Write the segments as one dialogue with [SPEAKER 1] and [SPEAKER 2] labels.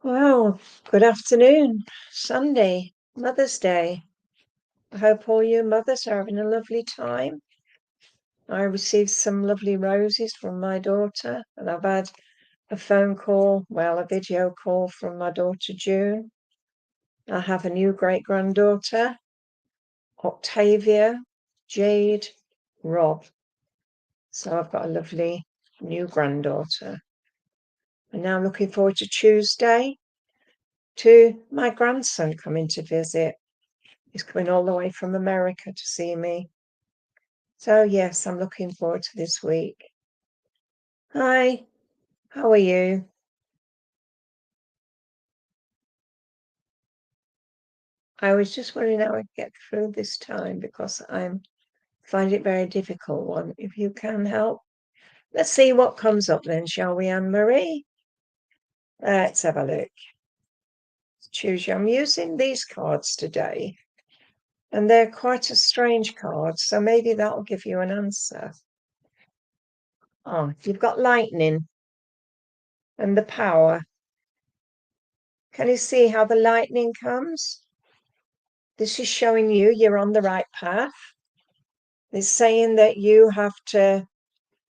[SPEAKER 1] Well, good afternoon. Sunday, Mother's Day. I hope all you mothers are having a lovely time. I received some lovely roses from my daughter, and I've had a phone call, a video call from my daughter June. I have a new great-granddaughter, Octavia, Jade, Rob. So I've got a lovely new granddaughter. I'm now looking forward to Tuesday to my grandson coming to visit. He's coming all the way from America to see me. So, yes, I'm looking forward to this week. Hi, how are you? I was just wondering how I get through this time because I find it very difficult one. If you can help, let's see what comes up then, shall we, Anne Marie? Let's have a look. Choose you. I'm using these cards today, and they're quite a strange card, so maybe that'll give you an answer. Oh, you've got lightning and the power. Can you see how the lightning comes? This is showing you're on the right path. It's saying that you have to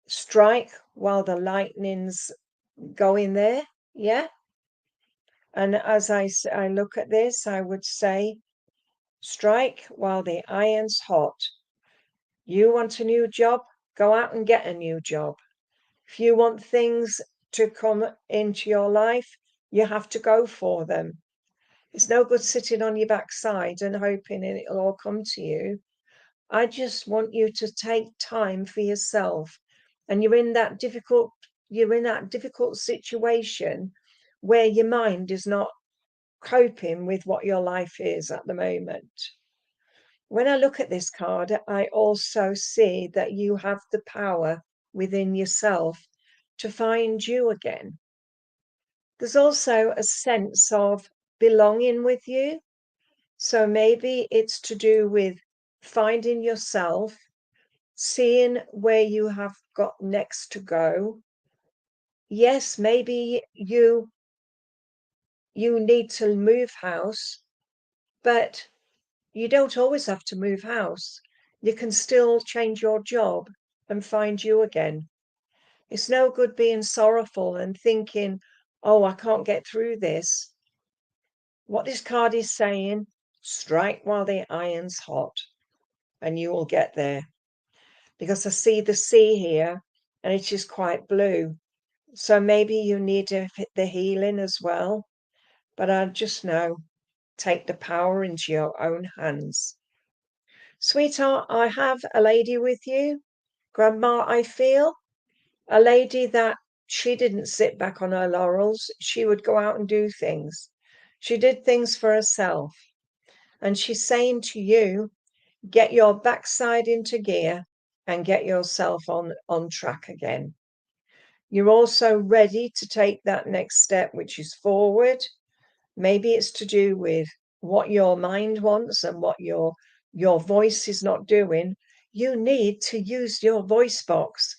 [SPEAKER 1] strike while the lightning's going there. Yeah. And as I look at this, I would say, strike while the iron's hot. You want a new job? Go out and get a new job. If you want things to come into your life, you have to go for them. It's no good sitting on your backside and hoping it'll all come to you. I just want you to take time for yourself. And you're in that difficult situation where your mind is not coping with what your life is at the moment. When I look at this card, I also see that you have the power within yourself to find you again. There's also a sense of belonging with you. So maybe it's to do with finding yourself, seeing where you have got next to go. Yes, maybe you need to move house, but you don't always have to move house. You can still change your job and find you again. It's no good being sorrowful and thinking, oh, I can't get through this. What this card is saying, strike while the iron's hot and you will get there. Because I see the sea here and it is quite blue. So maybe you need the healing as well. But I just know, take the power into your own hands. Sweetheart, I have a lady with you. Grandma, I feel. A lady that she didn't sit back on her laurels. She would go out and do things. She did things for herself. And she's saying to you, get your backside into gear and get yourself on track again. You're also ready to take that next step, which is forward. Maybe it's to do with what your mind wants and what your voice is not doing. You need to use your voice box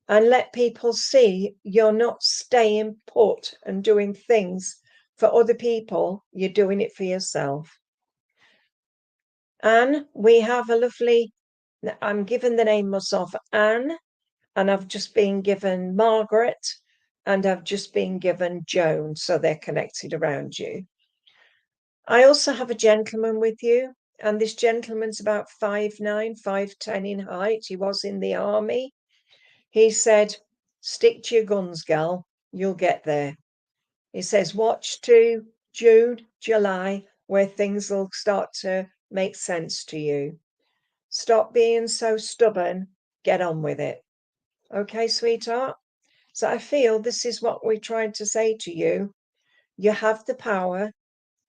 [SPEAKER 1] and let people see you're not staying put and doing things for other people. You're doing it for yourself. Anne, we have a lovely, I'm given the name myself, Anne, and I've just been given Margaret, and I've just been given Joan, so they're connected around you. I also have a gentleman with you, and this gentleman's about 5'9", 5'10" in height. He was in the army. He said, stick to your guns, gal, you'll get there. He says, watch to June, July, where things will start to make sense to you. Stop being so stubborn, get on with it. Okay, sweetheart? So I feel this is what we're trying to say to you. You have the power.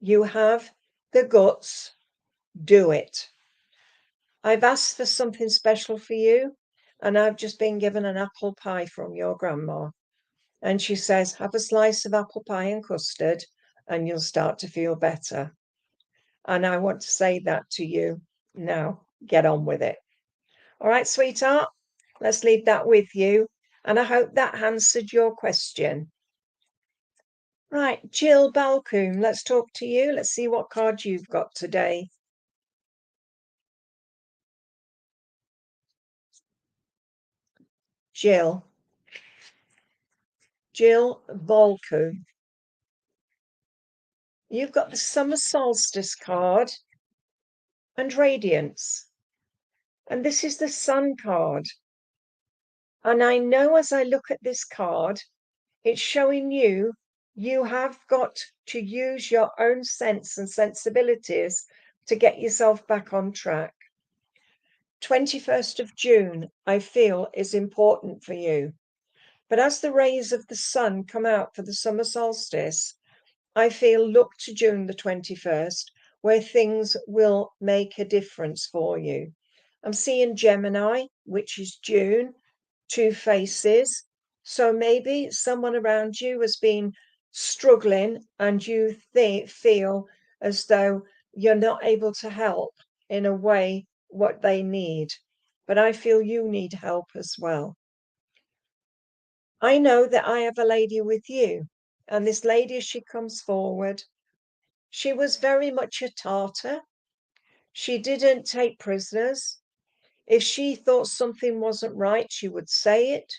[SPEAKER 1] You have the guts. Do it. I've asked for something special for you, and I've just been given an apple pie from your grandma. And she says, have a slice of apple pie and custard, and you'll start to feel better. And I want to say that to you now. Get on with it. All right, sweetheart? Let's leave that with you. And I hope that answered your question. Right, Jill Balcoom, let's talk to you. Let's see what card you've got today. Jill Balcoom. You've got the Summer Solstice card and Radiance. And this is the Sun card. And I know as I look at this card, it's showing you have got to use your own sense and sensibilities to get yourself back on track. 21st of June, I feel, is important for you. But as the rays of the sun come out for the summer solstice, I feel look to June the 21st, where things will make a difference for you. I'm seeing Gemini, which is June, two faces. So maybe someone around you has been struggling and you feel as though you're not able to help in a way what they need. But I feel you need help as well. I know that I have a lady with you, and this lady, as she comes forward, she was very much a Tartar. She didn't take prisoners. If she thought something wasn't right, she would say it.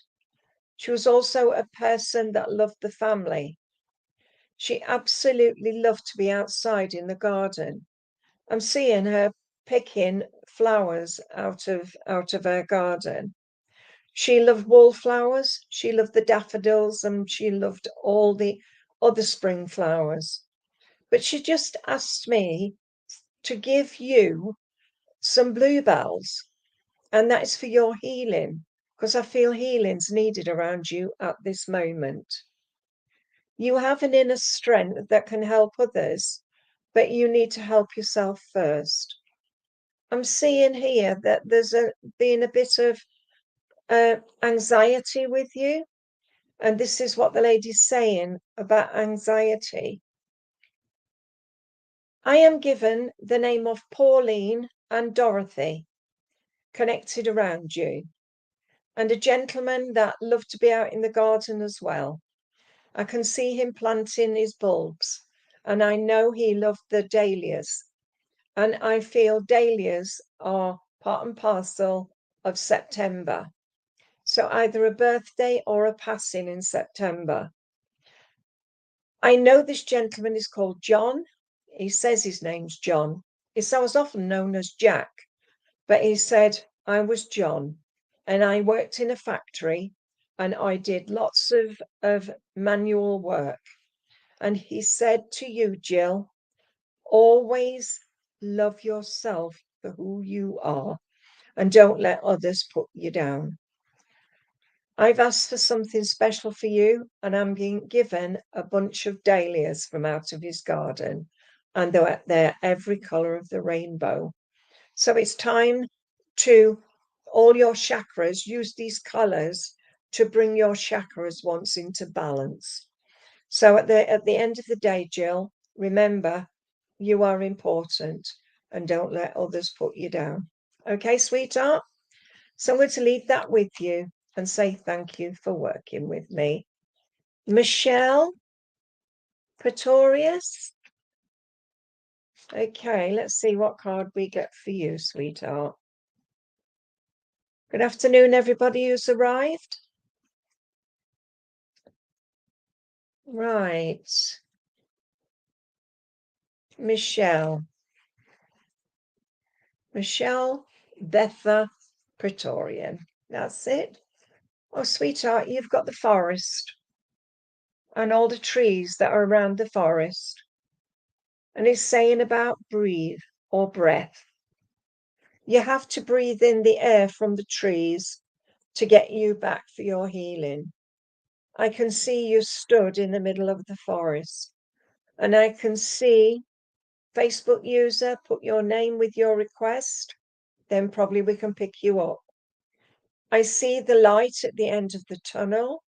[SPEAKER 1] She was also a person that loved the family. She absolutely loved to be outside in the garden. I'm seeing her picking flowers out of her garden. She loved wallflowers, she loved the daffodils, and she loved all the other spring flowers. But she just asked me to give you some bluebells, and that is for your healing, because I feel healing's needed around you at this moment. You have an inner strength that can help others, but you need to help yourself first. I'm seeing here that there's been a bit of anxiety with you. And this is what the lady's saying about anxiety. I am given the name of Pauline and Dorothy connected around you, and a gentleman that loved to be out in the garden as well. I can see him planting his bulbs, and I know he loved the dahlias. And I feel dahlias are part and parcel of September. So either a birthday or a passing in September. I know this gentleman is called John. He says his name's John. I was often known as Jack, but he said I was John, and I worked in a factory and I did lots of manual work. And he said to you, Jill, always love yourself for who you are and don't let others put you down. I've asked for something special for you, and I'm being given a bunch of dahlias from out of his garden, and they're every color of the rainbow. So it's time to all your chakras use these colors to bring your chakras once into balance. So at the end of the day, Jill, remember you are important and don't let others put you down. Okay, sweetheart? So I'm going to leave that with you and say thank you for working with me. Michelle Pretorius. Okay, let's see what card we get for you, sweetheart. Good afternoon, everybody who's arrived. Right. Michelle Betha Praetorian. That's it. Oh, sweetheart, you've got the forest and all the trees that are around the forest. And it's saying about breathe or breath. You have to breathe in the air from the trees to get you back for your healing. I can see you stood in the middle of the forest, and I can see Facebook user, put your name with your request, then probably we can pick you up. I see the light at the end of the tunnel.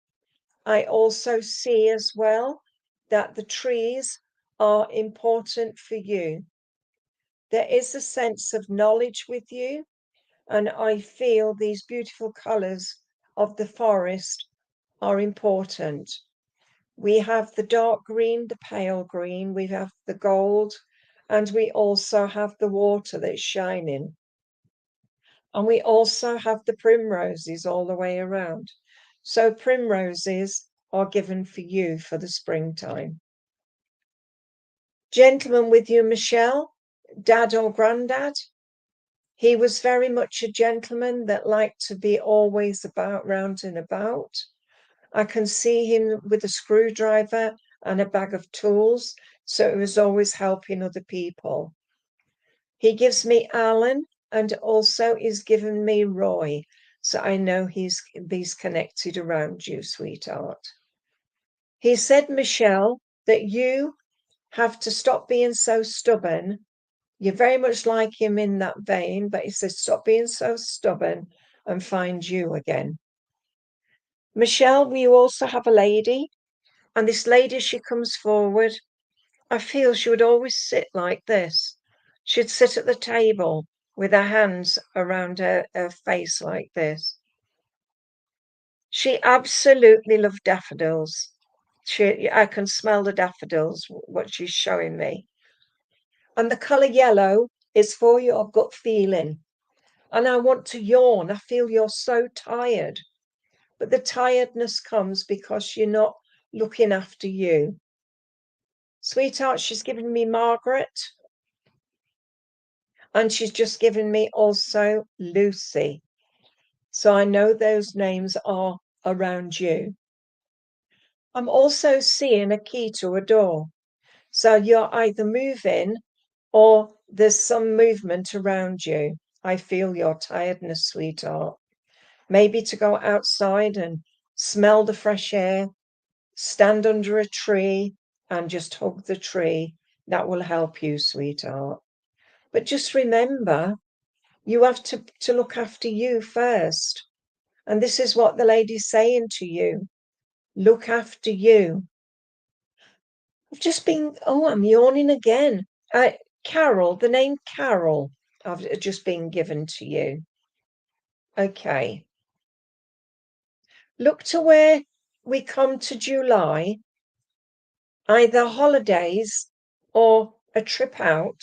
[SPEAKER 1] I also see as well that the trees are important for you. There is a sense of knowledge with you, and I feel these beautiful colors of the forest are important. We have the dark green, the pale green, we have the gold, and we also have the water that's shining. And we also have the primroses all the way around. So primroses are given for you for the springtime. Gentleman with you, Michelle, dad or granddad. He was very much a gentleman that liked to be always about, round and about. I can see him with a screwdriver and a bag of tools, so he was always helping other people. He gives me Alan, and also he's given me Roy, so I know he's connected around you, sweetheart. He said, Michelle, that you have to stop being so stubborn. You're very much like him in that vein, but he says, stop being so stubborn and find you again. Michelle, we also have a lady, and this lady, she comes forward. I feel she would always sit like this. She'd sit at the table with her hands around her face like this. She absolutely loved daffodils. I can smell the daffodils, what she's showing me. And the colour yellow is for your gut feeling. And I want to yawn. I feel you're so tired. But the tiredness comes because you're not looking after you. Sweetheart, she's given me Margaret. And she's just given me also Lucy. So I know those names are around you. I'm also seeing a key to a door. So you're either moving or there's some movement around you. I feel your tiredness, sweetheart. Maybe to go outside and smell the fresh air, stand under a tree and just hug the tree. That will help you, sweetheart. But just remember, you have to look after you first. And this is what the lady's saying to you. Look after you. I've just been, I'm yawning again. Carol, the name Carol, I've just been given to you. Okay. Look to where we come to July, either holidays or a trip out,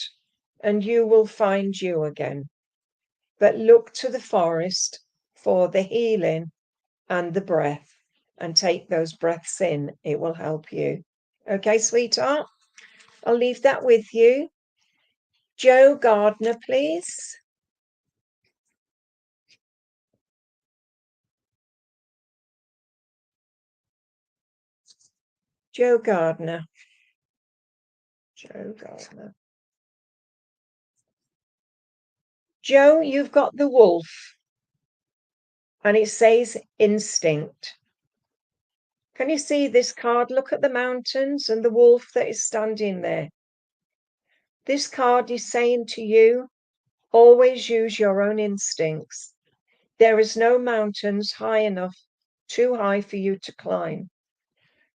[SPEAKER 1] and you will find you again. But look to the forest for the healing and the breath, and take those breaths in. It will help you. Okay, sweetheart? I'll leave that with you. Joe Gardner, please. Joe Gardner. Joe Gardner. Joe, you've got the wolf, and it says instinct. Can you see this card? Look at the mountains and the wolf that is standing there. This card is saying to you, always use your own instincts. There is no mountains high enough, too high for you to climb.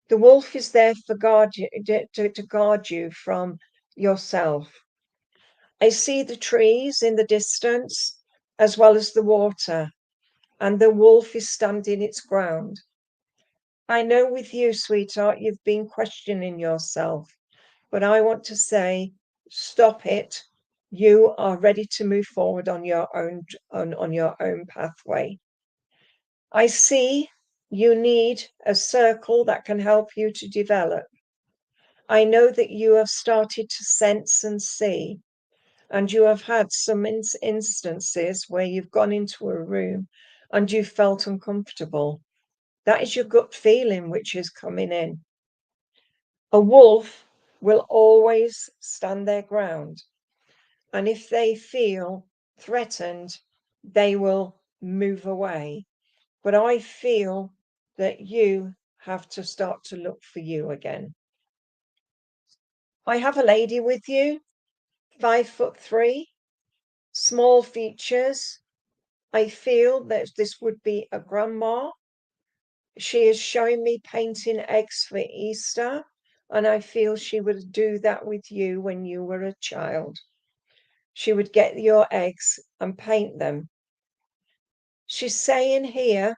[SPEAKER 1] The wolf is there for to guard you from yourself. I see the trees in the distance as well as the water, and the wolf is standing its ground. I know with you, sweetheart, you've been questioning yourself, but I want to say, stop it. You are ready to move forward on your own pathway. I see you need a circle that can help you to develop. I know that you have started to sense and see, and you have had some instances where you've gone into a room and you felt uncomfortable. That is your gut feeling which is coming in. A wolf will always stand their ground, and if they feel threatened, they will move away. But I feel that you have to start to look for you again. I have a lady with you, 5'3", small features. I feel that this would be a grandma. She is showing me painting eggs for Easter, and I feel she would do that with you when you were a child. She would get your eggs and paint them. She's saying here,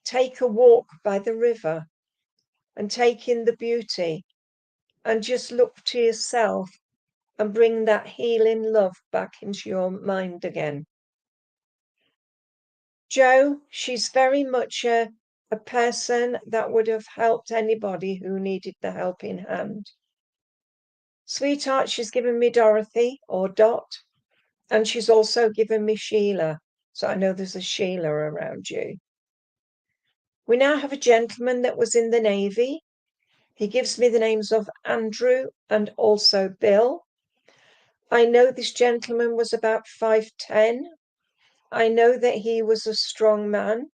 [SPEAKER 1] take a walk by the river. and take in the beauty and just look to yourself and bring that healing love back into your mind again. Jo, she's very much a person that would have helped anybody who needed the helping hand. Sweetheart, she's given me Dorothy or Dot, and she's also given me Sheila. So I know there's a Sheila around you. We now have a gentleman that was in the Navy. He gives me the names of Andrew and also Bill. I know this gentleman was about 5'10". I know that he was a strong man.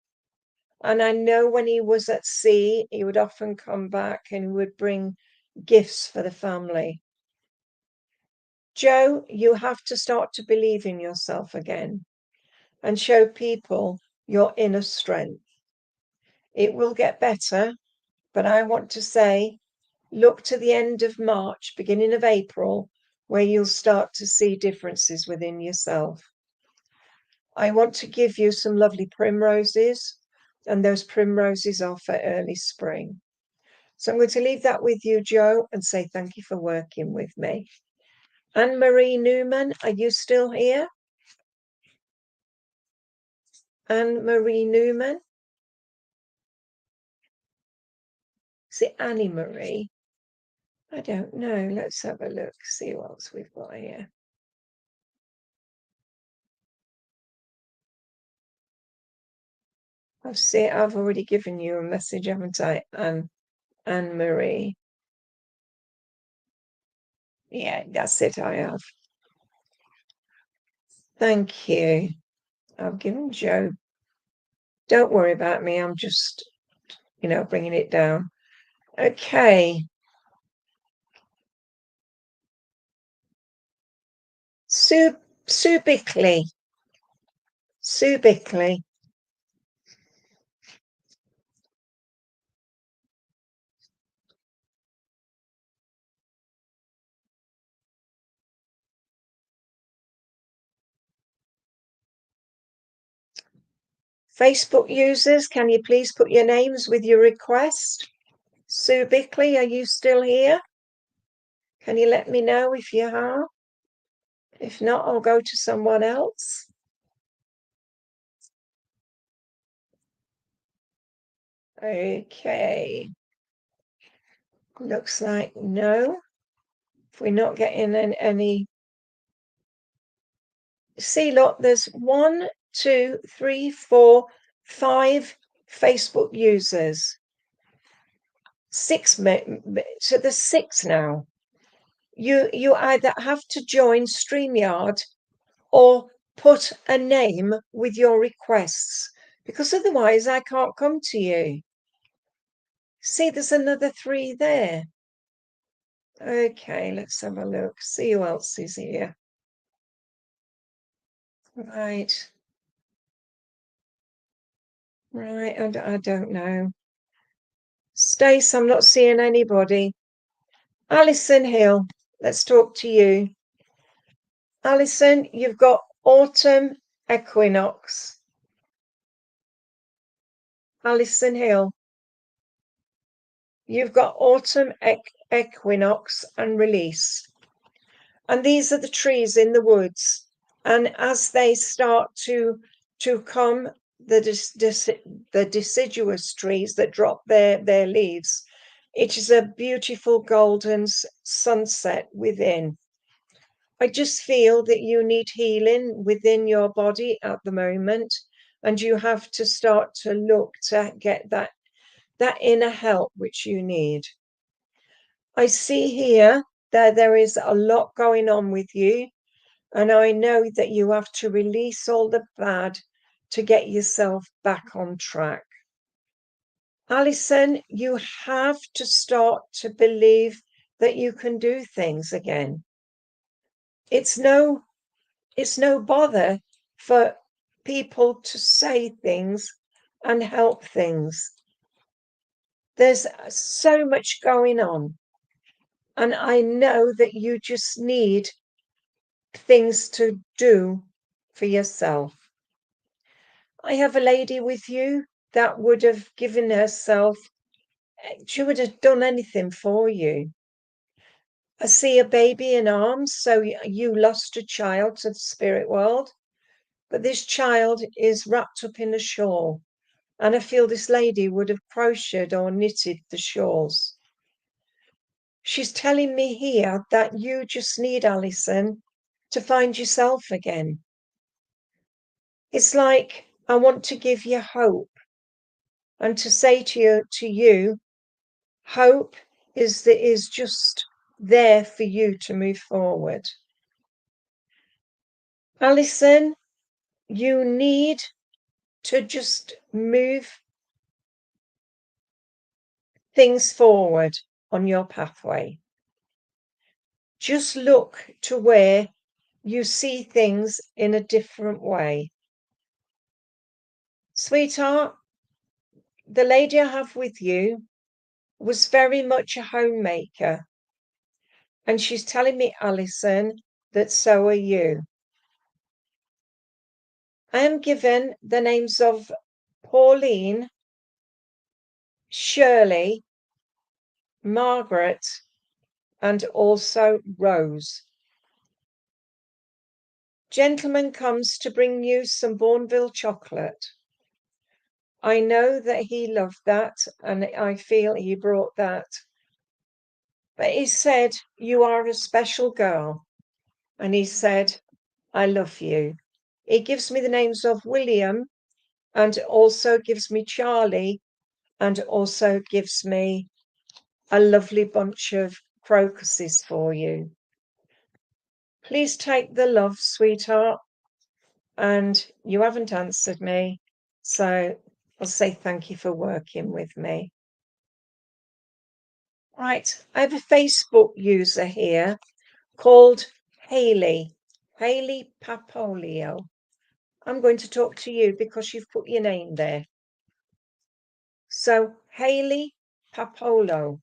[SPEAKER 1] And I know when he was at sea, he would often come back and would bring gifts for the family. Jo, you have to start to believe in yourself again and show people your inner strength. It will get better, but I want to say, look to the end of March, beginning of April, where you'll start to see differences within yourself. I want to give you some lovely primroses, and those primroses are for early spring. So I'm going to leave that with you, Jo, and say thank you for working with me. Anne-Marie Newman, are you still here? Anne-Marie Newman? Is it Annie Marie? I don't know. Let's have a look, see what else we've got here. I've already given you a message, haven't I? Anne-Marie. Yeah, that's it, I have. Thank you. I've given Jo. Don't worry about me. I'm just, bringing it down. Okay. Sue Bickley. Sue Bickley. Facebook users, can you please put your names with your request? Sue Bickley, are you still here? Can you let me know if you are? If not, I'll go to someone else. Okay. Looks like no. If we're not getting any. See, look, there's 1, 2, 3, 4, 5 Facebook users. 6, so there's 6 now. You either have to join StreamYard or put a name with your requests, because otherwise I can't come to you. See, there's another 3 there. Okay, let's have a look. See who else is here. Right. Right, I don't know. Stace, I'm not seeing anybody. Alison Hill, let's talk to you. Alison, you've got autumn equinox. Alison Hill, you've got autumn equinox and release. And these are the trees in the woods. And as they start to come, the deciduous trees that drop their leaves, it is a beautiful golden sunset within. I just feel that you need healing within your body at the moment, and you have to start to look to get that inner help which you need. I see here that there is a lot going on with you, and I know that you have to release all the bad to get yourself back on track. Alison, you have to start to believe that you can do things again. It's no bother for people to say things and help things. There's so much going on. And I know that you just need things to do for yourself. I have a lady with you that would have given herself She would have done anything for you. I see a baby in arms, so you lost a child to the spirit world, but this child is wrapped up in a shawl, and I feel this lady would have crocheted or knitted the shawls. She's telling me here that you just need, Alison, to find yourself again. It's like I want to give you hope and to say to you, hope is just there for you to move forward. Alison, you need to just move things forward on your pathway. Just look to where you see things in a different way. Sweetheart, the lady I have with you was very much a homemaker. And she's telling me, Alison, that so are you. I am given the names of Pauline, Shirley, Margaret, and also Rose. Gentleman comes to bring you some Bourneville chocolate. I know that he loved that, and I feel he brought that. But he said, you are a special girl. And he said, I love you. He gives me the names of William, and also gives me Charlie, and also gives me a lovely bunch of crocuses for you. Please take the love, sweetheart. And you haven't answered me, so I'll say thank you for working with me. Right, I have a Facebook user here called Hayley Papolio. I'm going to talk to you because you've put your name there. So, Hayley Papolo.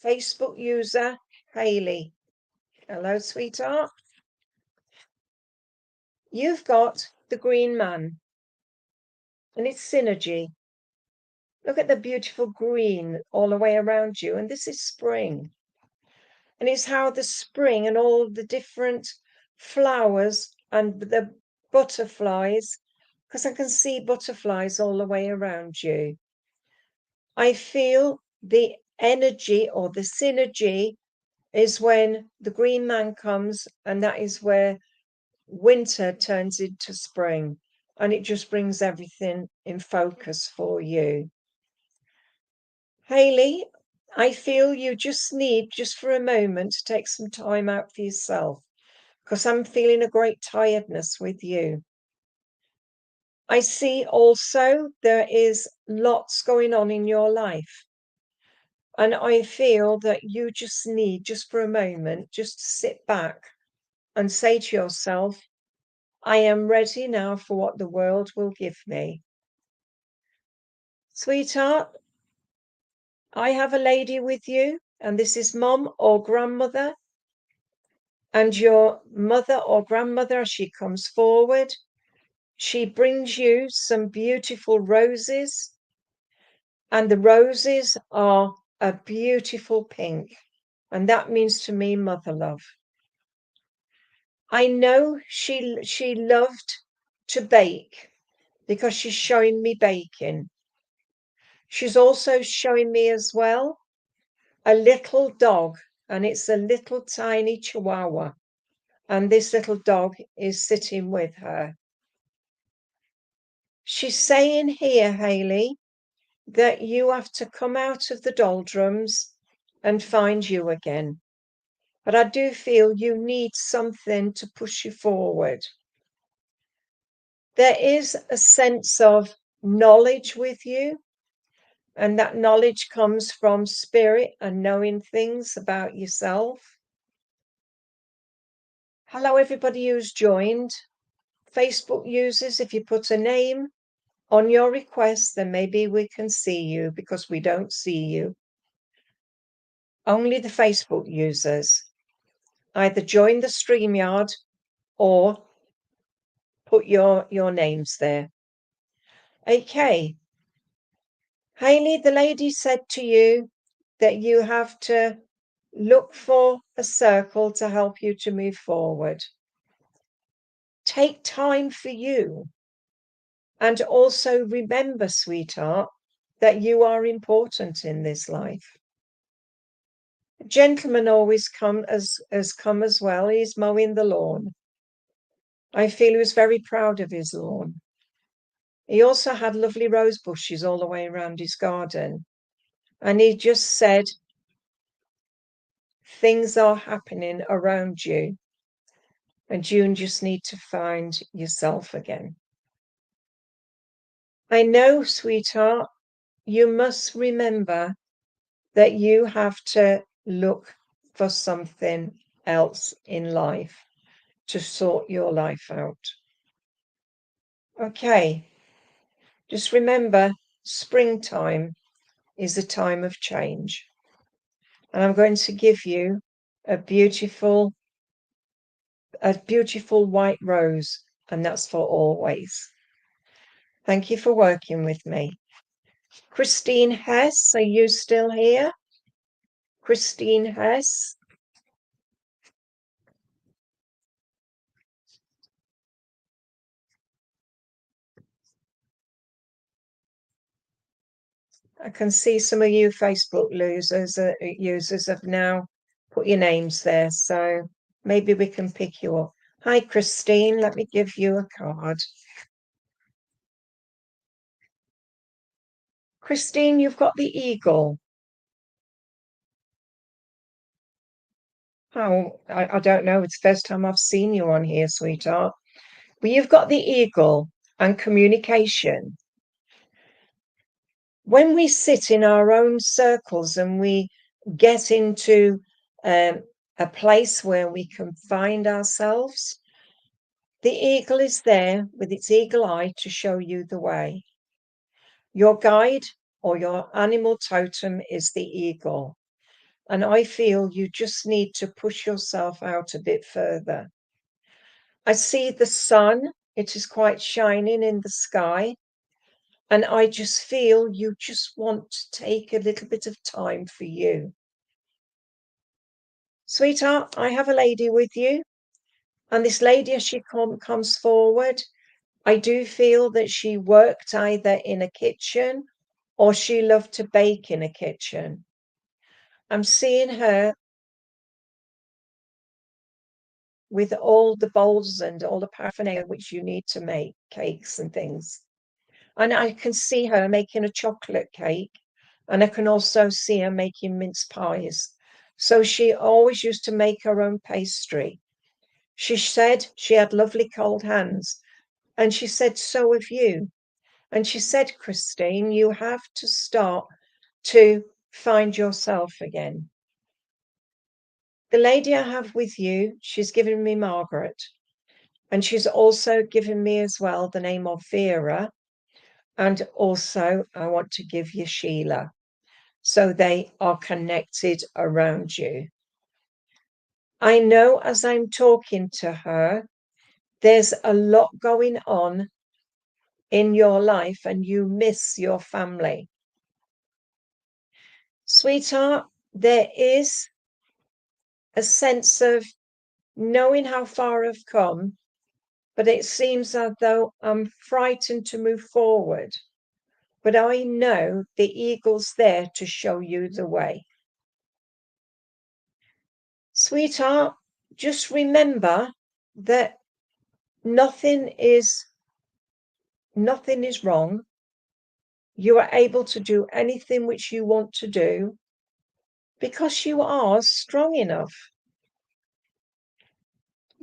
[SPEAKER 1] Facebook user Hayley. Hello, sweetheart. You've got the green man, and it's synergy. Look at the beautiful green all the way around you, and this is spring. And it's how the spring and all the different flowers and the butterflies, because I can see butterflies all the way around you. I feel the energy or the synergy is when the green man comes, and that is where winter turns into spring, and it just brings everything in focus for you. Hayley, I feel you just need, just for a moment, to take some time out for yourself, because I'm feeling a great tiredness with you. I see also there is lots going on in your life. And I feel that you just need, just for a moment, just to sit back and say to yourself, I am ready now for what the world will give me. Sweetheart, I have a lady with you, and this is mom or grandmother. And your mother or grandmother, as she comes forward, she brings you some beautiful roses. And the roses are a beautiful pink. And that means to me, mother love. I know she loved to bake because she's showing me baking. She's also showing me as well a little dog, and it's a little tiny chihuahua. And this little dog is sitting with her. She's saying here, Hayley, that you have to come out of the doldrums and find you again. But I do feel you need something to push you forward. There is a sense of knowledge with you, and that knowledge comes from spirit and knowing things about yourself. Hello, everybody who's joined. Facebook users, if you put a name on your request, then maybe we can see you, because we don't see you. Only the Facebook users. Either join the StreamYard or put your names there. Okay. Hayley, the lady said to you that you have to look for a circle to help you to move forward. Take time for you. And also remember, sweetheart, that you are important in this life. A gentleman always has come as well. He's mowing the lawn. I feel he was very proud of his lawn. He also had lovely rose bushes all the way around his garden. And he just said, things are happening around you. And you just need to find yourself again. I know, sweetheart, you must remember that you have to look for something else in life to sort your life out. Okay, just remember, springtime is a time of change. And I'm going to give you a beautiful white rose, and that's for always. Thank you for working with me. Christine Hess, are you still here? Christine Hess. I can see some of you Facebook users have now put your names there, so maybe we can pick you up. Hi, Christine. Let me give you a card. Christine, you've got the eagle. Oh, I don't know. It's the first time I've seen you on here, sweetheart. But you've got the eagle and communication. When we sit in our own circles and we get into a place where we can find ourselves, the eagle is there with its eagle eye to show you the way. Your guide or your animal totem is the eagle. And I feel you just need to push yourself out a bit further. I see the sun. It is quite shining in the sky. And I just feel you just want to take a little bit of time for you. Sweetheart, I have a lady with you. And this lady, as she comes forward, I do feel that she worked either in a kitchen or she loved to bake in a kitchen. I'm seeing her with all the bowls and all the paraphernalia which you need to make cakes and things. And I can see her making a chocolate cake, and I can also see her making mince pies. So she always used to make her own pastry. She said she had lovely cold hands, and she said, so have you. And she said, Christine, you have to start to find yourself again. The lady I have with you, she's given me Margaret, and she's also given me as well the name of Vera. And also, I want to give you Sheila. So they are connected around you. I know as I'm talking to her, there's a lot going on in your life and you miss your family. Sweetheart, there is a sense of knowing how far I've come, but it seems as though I'm frightened to move forward. But I know the eagle's there to show you the way. Sweetheart, just remember that nothing is wrong. You are able to do anything which you want to do because you are strong enough.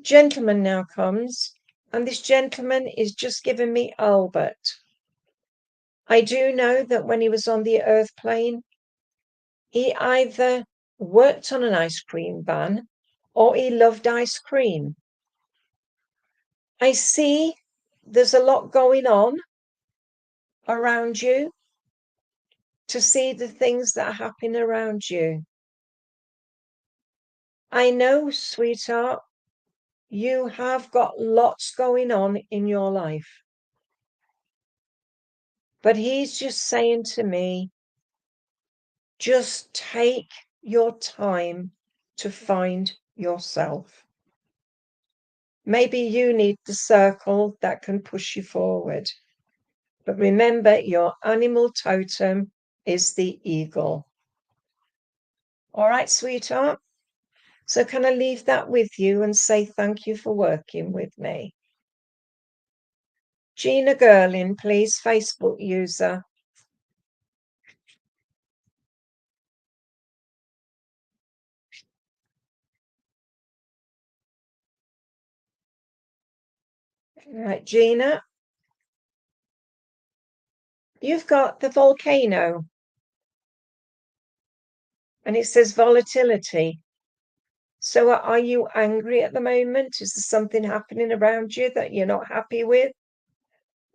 [SPEAKER 1] Gentleman now comes, and this gentleman is just giving me Albert. I do know that when he was on the earth plane, he either worked on an ice cream van or he loved ice cream. I see there's a lot going on around you to see the things that happen around you. I know, sweetheart, You have got lots going on in your life. But he's just saying to me, just take your time to find yourself. Maybe you need the circle that can push you forward. But remember, your animal totem is the eagle. All right, sweetheart? So can I leave that with you and say thank you for working with me? Gina Gerlin, please, Facebook user. Right, Gina, you've got the volcano and it says volatility. So are you angry at the moment? Is there something happening around you that you're not happy with?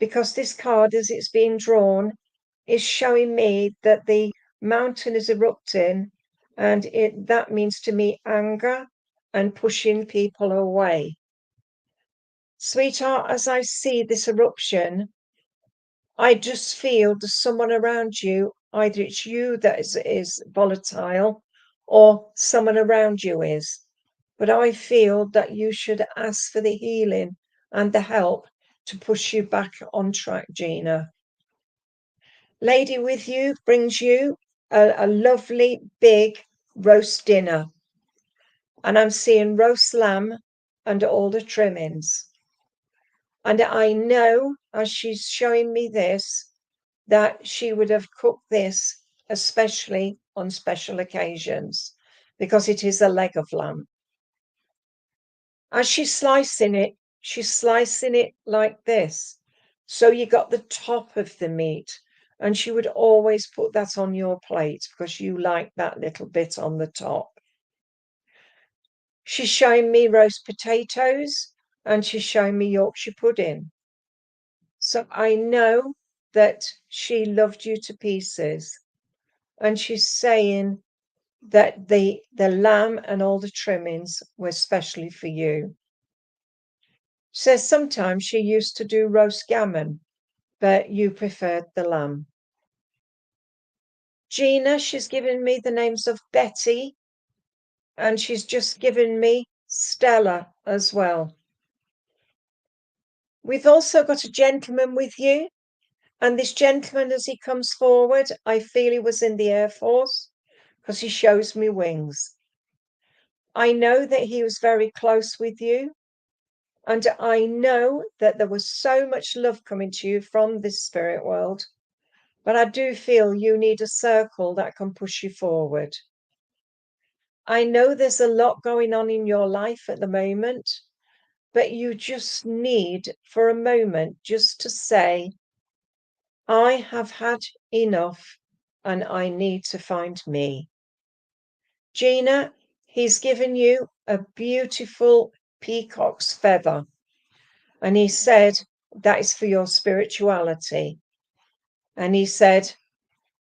[SPEAKER 1] Because this card, as it's being drawn, is showing me that the mountain is erupting, and that means to me anger and pushing people away. Sweetheart, as I see this eruption, I just feel there's someone around you, either it's you that is volatile or someone around you is. But I feel that you should ask for the healing and the help to push you back on track, Gina. Lady with you brings you a lovely big roast dinner. And I'm seeing roast lamb and all the trimmings. And I know, as she's showing me this, that she would have cooked this especially on special occasions because it is a leg of lamb. As she's slicing it like this. So you got the top of the meat, and she would always put that on your plate because you like that little bit on the top. She's showing me roast potatoes and she's showing me Yorkshire pudding. So I know that she loved you to pieces. And she's saying that the lamb and all the trimmings were specially for you. Says sometimes she used to do roast gammon, but you preferred the lamb. Gina, she's given me the names of Betty, and she's just given me Stella as well. We've also got a gentleman with you, and this gentleman, as he comes forward, I feel he was in the Air Force because he shows me wings. I know that he was very close with you, and I know that there was so much love coming to you from this spirit world, but I do feel you need a circle that can push you forward. I know there's a lot going on in your life at the moment, but you just need for a moment just to say, I have had enough and I need to find me. Gina, he's given you a beautiful peacock's feather, and he said that is for your spirituality. And he said,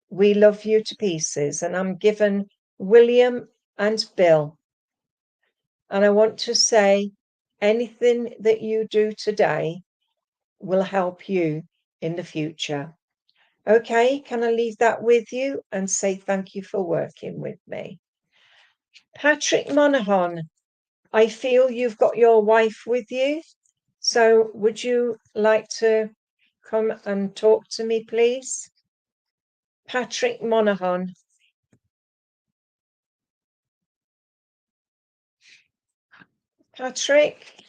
[SPEAKER 1] we love you to pieces. And I'm given William and Bill. And I want to say, anything that you do today will help you in the future. Okay, can I leave that with you and say thank you for working with me? Patrick Monaghan, I feel you've got your wife with you. So would you like to come and talk to me, please? Patrick Monaghan. Patrick,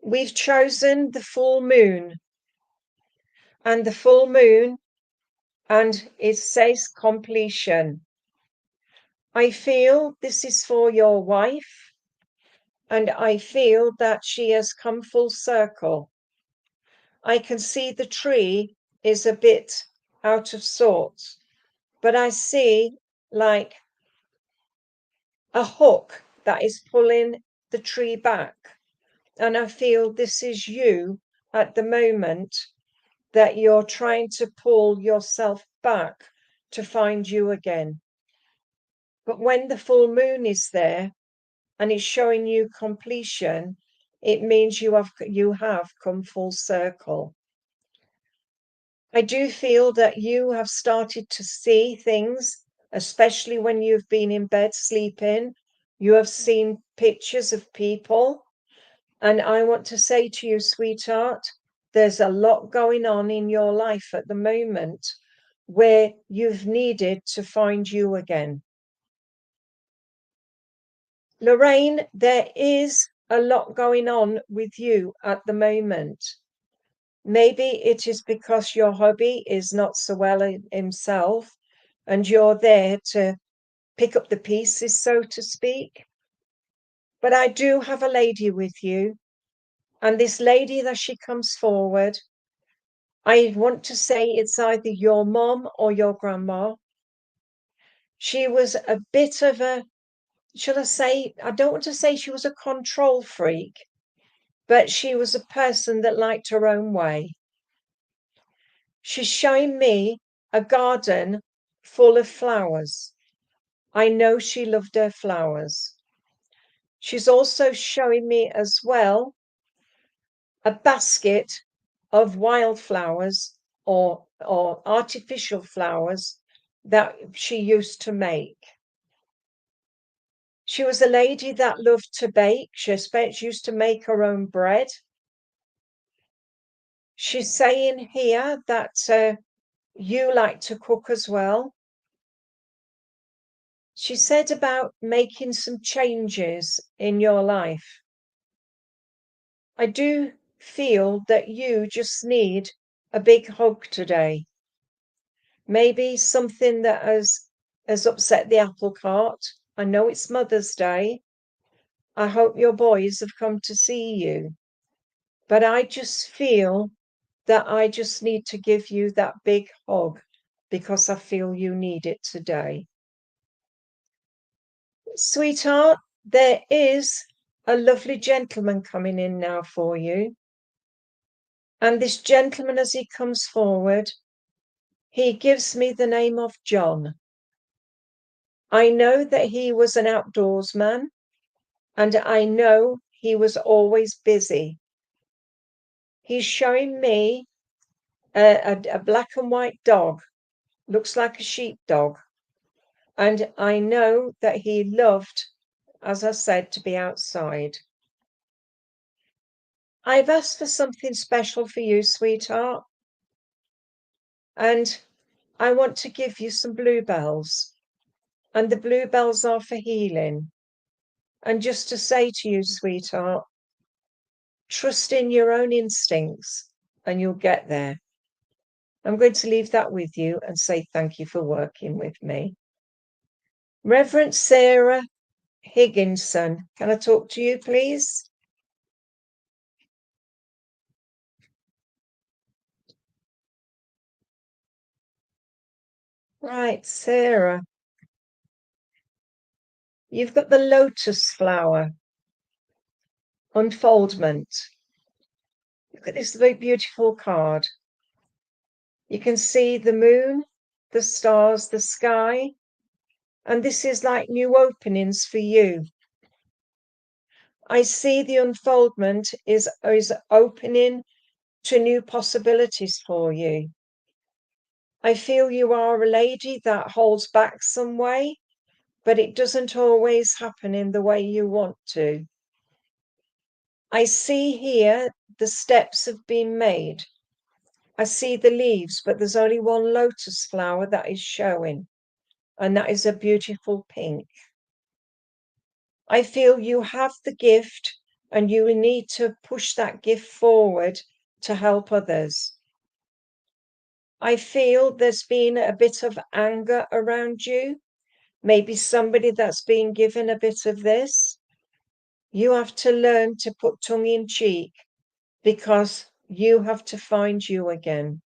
[SPEAKER 1] we've chosen the full moon, and the full moon, and it says completion. I feel this is for your wife, and I feel that she has come full circle. I can see the tree is a bit out of sorts, but I see like a hook that is pulling the tree back. And I feel this is you at the moment, that you're trying to pull yourself back to find you again. But when the full moon is there and it's showing you completion, it means you have come full circle. I do feel that you have started to see things, especially when you've been in bed sleeping. You have seen pictures of people. And I want to say to you, sweetheart, there's a lot going on in your life at the moment where you've needed to find you again. Lorraine, there is a lot going on with you at the moment. Maybe it is because your hubby is not so well himself and you're there to pick up the pieces, so to speak. But I do have a lady with you, and this lady, that she comes forward, I want to say it's either your mom or your grandma. She was a bit of a, should I say, I don't want to say she was a control freak, but she was a person that liked her own way. She's showing me a garden full of flowers. I know she loved her flowers. She's also showing me as well a basket of wildflowers or artificial flowers that she used to make. She was a lady that loved to bake. She used to make her own bread. She's saying here that you like to cook as well. She said about making some changes in your life. I do feel that you just need a big hug today. Maybe something that has upset the apple cart. I know it's Mother's Day. I hope your boys have come to see you. But I just feel that I just need to give you that big hug because I feel you need it today. Sweetheart, there is a lovely gentleman coming in now for you. And this gentleman, as he comes forward, he gives me the name of John. I know that he was an outdoors man, and I know he was always busy. He's showing me a black and white dog, looks like a sheepdog. And I know that he loved, as I said, to be outside. I've asked for something special for you, sweetheart. And I want to give you some bluebells. And the bluebells are for healing. And just to say to you, sweetheart, trust in your own instincts and you'll get there. I'm going to leave that with you and say thank you for working with me. Reverend Sarah Higginson, can I talk to you, please? Right, Sarah. You've got the lotus flower unfoldment. Look at this very beautiful card. You can see the moon, the stars, the sky, and this is like new openings for you. I see the unfoldment is opening to new possibilities for you. I feel you are a lady that holds back some way, but it doesn't always happen in the way you want to. I see here the steps have been made. I see the leaves, but there's only one lotus flower that is showing, and that is a beautiful pink. I feel you have the gift and you need to push that gift forward to help others. I feel there's been a bit of anger around you, maybe somebody that's been given a bit of this. You have to learn to put tongue in cheek because you have to find you again.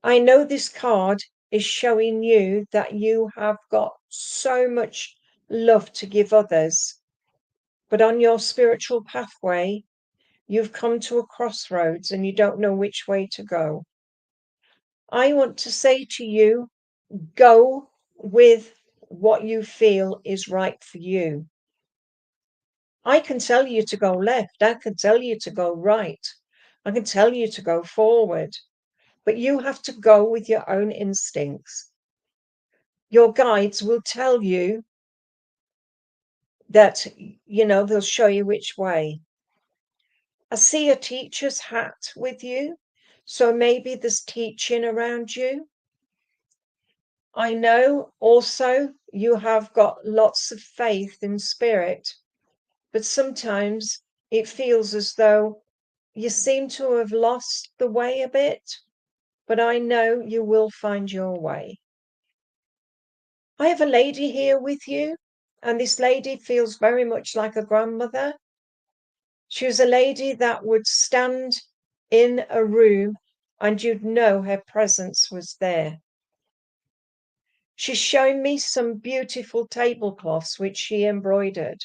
[SPEAKER 1] I know this card is showing you that you have got so much love to give others, but on your spiritual pathway, you've come to a crossroads and you don't know which way to go. I want to say to you, go with what you feel is right for you. I can tell you to go left. I can tell you to go right. I can tell you to go forward. But you have to go with your own instincts. Your guides will tell you that, they'll show you which way. I see a teacher's hat with you. So maybe there's teaching around you. I know also you have got lots of faith in spirit, but sometimes it feels as though you seem to have lost the way a bit, but I know you will find your way. I have a lady here with you, and this lady feels very much like a grandmother. She was a lady that would stand in a room and you'd know her presence was there. She's shown me some beautiful tablecloths which she embroidered.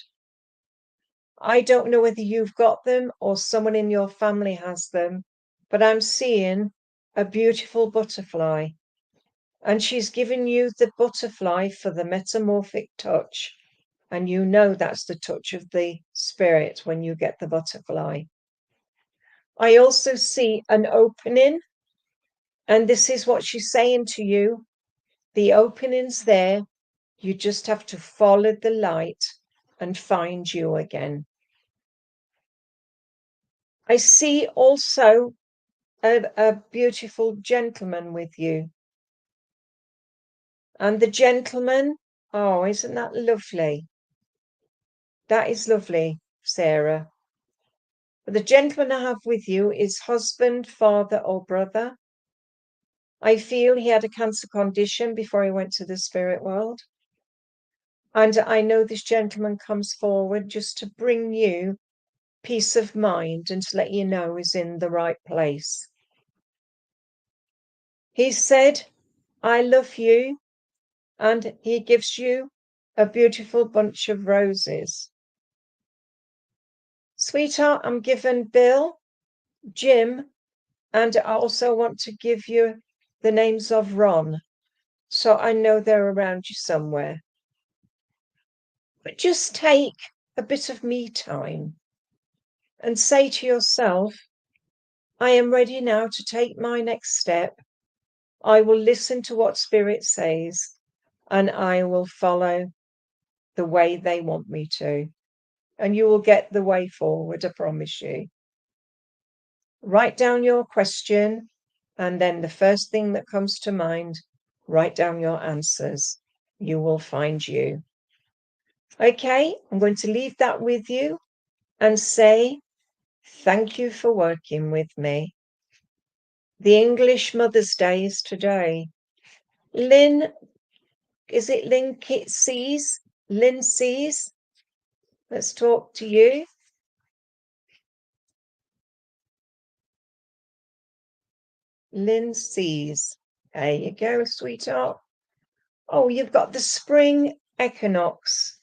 [SPEAKER 1] I don't know whether you've got them or someone in your family has them, but I'm seeing a beautiful butterfly. And she's given you the butterfly for the metamorphic touch. And you know that's the touch of the spirit when you get the butterfly. I also see an opening, and this is what she's saying to you. The opening's there. You just have to follow the light and find you again. I see also a beautiful gentleman with you. And the gentleman, oh, isn't that lovely? That is lovely, Sarah. But the gentleman I have with you is husband, father, or brother. I feel he had a cancer condition before he went to the spirit world. And I know this gentleman comes forward just to bring you peace of mind and to let you know he's in the right place. He said, I love you, and he gives you a beautiful bunch of roses. Sweetheart, I'm given Bill, Jim, and I also want to give you the names of Ron, so I know they're around you somewhere. But just take a bit of me time and say to yourself, I am ready now to take my next step. I will listen to what Spirit says, and I will follow the way they want me to. And you will get the way forward, I promise you. Write down your question, and then the first thing that comes to mind, write down your answers. You will find you. Okay, I'm going to leave that with you and say thank you for working with me. The English Mother's Day is today. Lynn, is it Lynn sees? Lynn sees? Let's talk to you. Lynn sees. There you go, sweetheart. Oh, you've got the spring equinox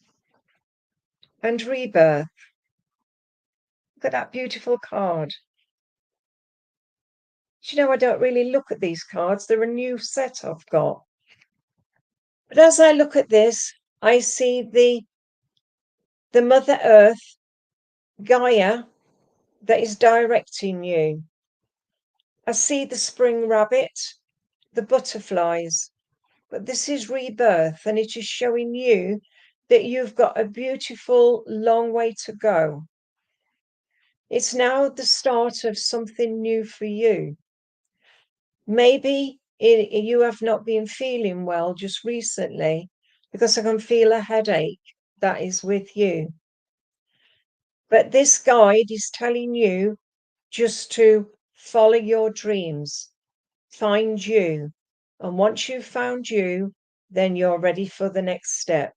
[SPEAKER 1] and rebirth. Look at that beautiful card. Do you know, I don't really look at these cards. They're a new set I've got. But as I look at this, I see the Mother Earth, Gaia, that is directing you. I see the spring rabbit, the butterflies, but this is rebirth, and it is showing you that you've got a beautiful long way to go. It's now the start of something new for you. Maybe you have not been feeling well just recently, because I can feel a headache that is with you. But this guide is telling you just to follow your dreams, find you. And once you've found you, then you're ready for the next step.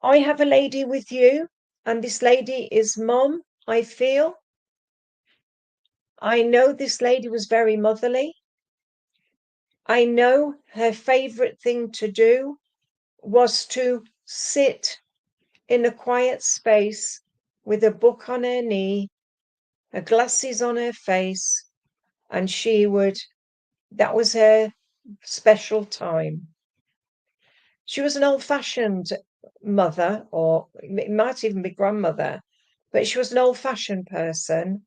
[SPEAKER 1] I have a lady with you, and this lady is Mom, I feel. I know this lady was very motherly. I know her favorite thing to do was to sit in a quiet space with a book on her knee, her glasses on her face, and that was her special time. She was an old-fashioned mother, or it might even be grandmother, but she was an old-fashioned person.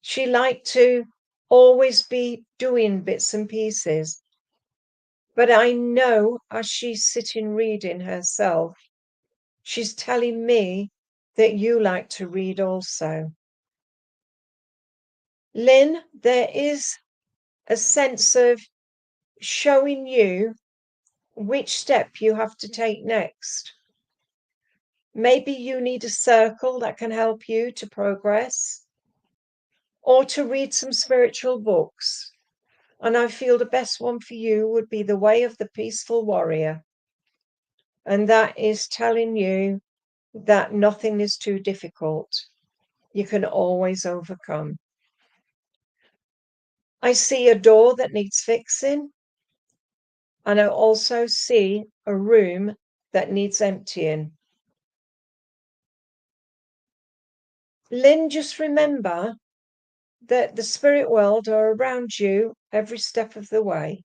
[SPEAKER 1] She liked to always be doing bits and pieces. But I know as she's sitting reading herself, she's telling me that you like to read also. Lynn, there is a sense of showing you which step you have to take next. Maybe you need a circle that can help you to progress, or to read some spiritual books. And I feel the best one for you would be The Way of the Peaceful Warrior. And that is telling you that nothing is too difficult. You can always overcome. I see a door that needs fixing. And I also see a room that needs emptying. Lynn, just remember that the spirit world are around you every step of the way.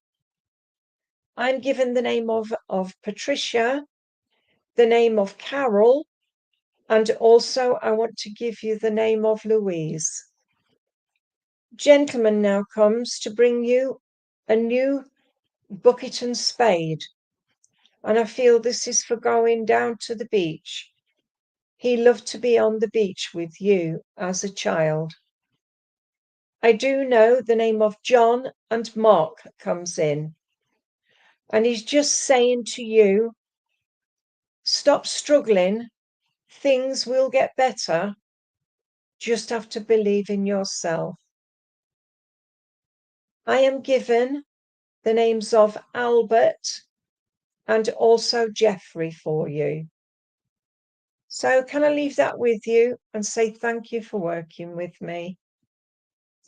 [SPEAKER 1] I'm given the name of Patricia, the name of Carol, and also I want to give you the name of Louise. Gentleman now comes to bring you a new bucket and spade, and I feel this is for going down to the beach. He loved to be on the beach with you as a child. I do know the name of John and Mark comes in, and he's just saying to you, stop struggling, things will get better, just have to believe in yourself. I am given the names of Albert and also Jeffrey for you. So can I leave that with you and say thank you for working with me?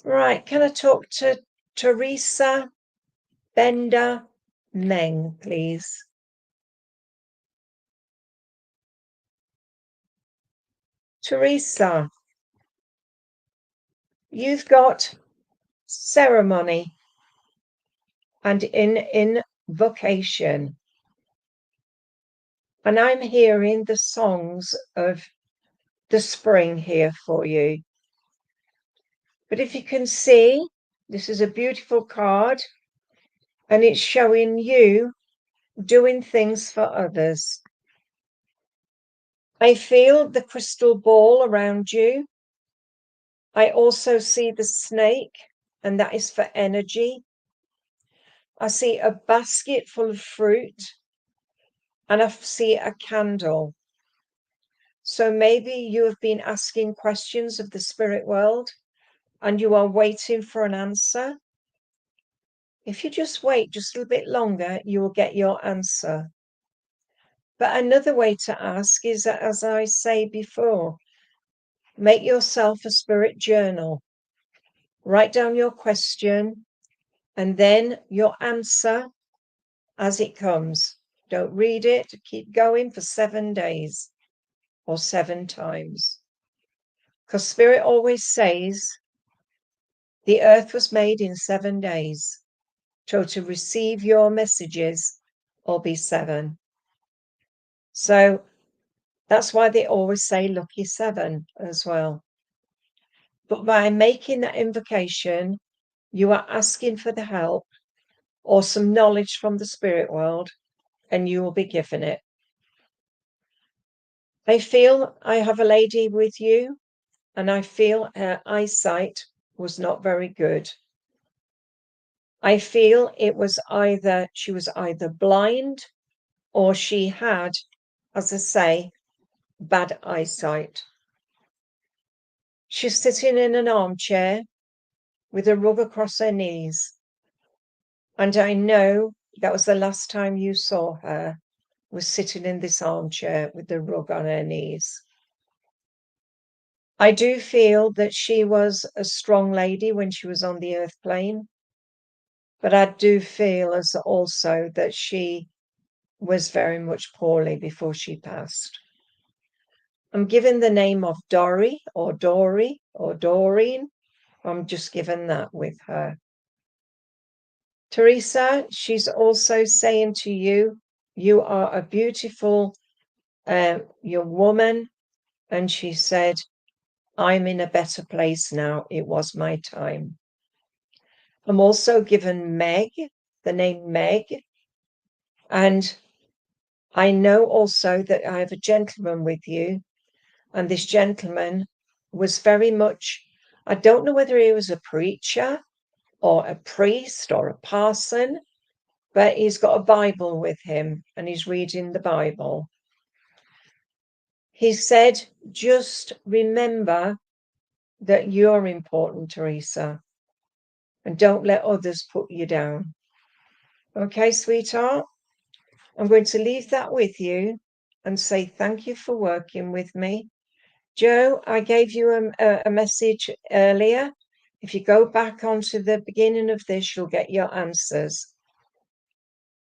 [SPEAKER 1] Right, can I talk to Teresa Bender Meng, please? Teresa, you've got ceremony and invocation. And I'm hearing the songs of the spring here for you. But if you can see, this is a beautiful card, and it's showing you doing things for others. I feel the crystal ball around you. I also see the snake, and that is for energy. I see a basket full of fruit, and I see a candle. So maybe you have been asking questions of the spirit world, and you are waiting for an answer. If you just wait just a little bit longer, you will get your answer. But another way to ask is that, as I say before, make yourself a spirit journal. Write down your question and then your answer as it comes. Don't read it, keep going for 7 days or 7 times. Because Spirit always says the earth was made in 7 days. So to receive your messages will be 7. So that's why they always say lucky 7 as well. But by making that invocation, you are asking for the help or some knowledge from the spirit world, and you will be given it. I feel I have a lady with you, and I feel her eyesight was not very good. I feel she was either blind or she had, as I say, bad eyesight. She's sitting in an armchair with a rug across her knees. And I know that was the last time you saw her, was sitting in this armchair with the rug on her knees. I do feel that she was a strong lady when she was on the earth plane, but I do feel as also that she was very much poorly before she passed. I'm given the name of Dory or Dory or Doreen. I'm just given that with her. Teresa, she's also saying to you, you are a beautiful your woman, and she said, I'm in a better place now. It was my time. I'm also given Meg, the name Meg. And I know also that I have a gentleman with you. And this gentleman was very much, I don't know whether he was a preacher or a priest or a parson, but he's got a Bible with him and he's reading the Bible. He said, just remember that you're important, Teresa, and don't let others put you down. Okay, sweetheart? I'm going to leave that with you and say thank you for working with me. Joe, I gave you a message earlier. If you go back onto the beginning of this, you'll get your answers.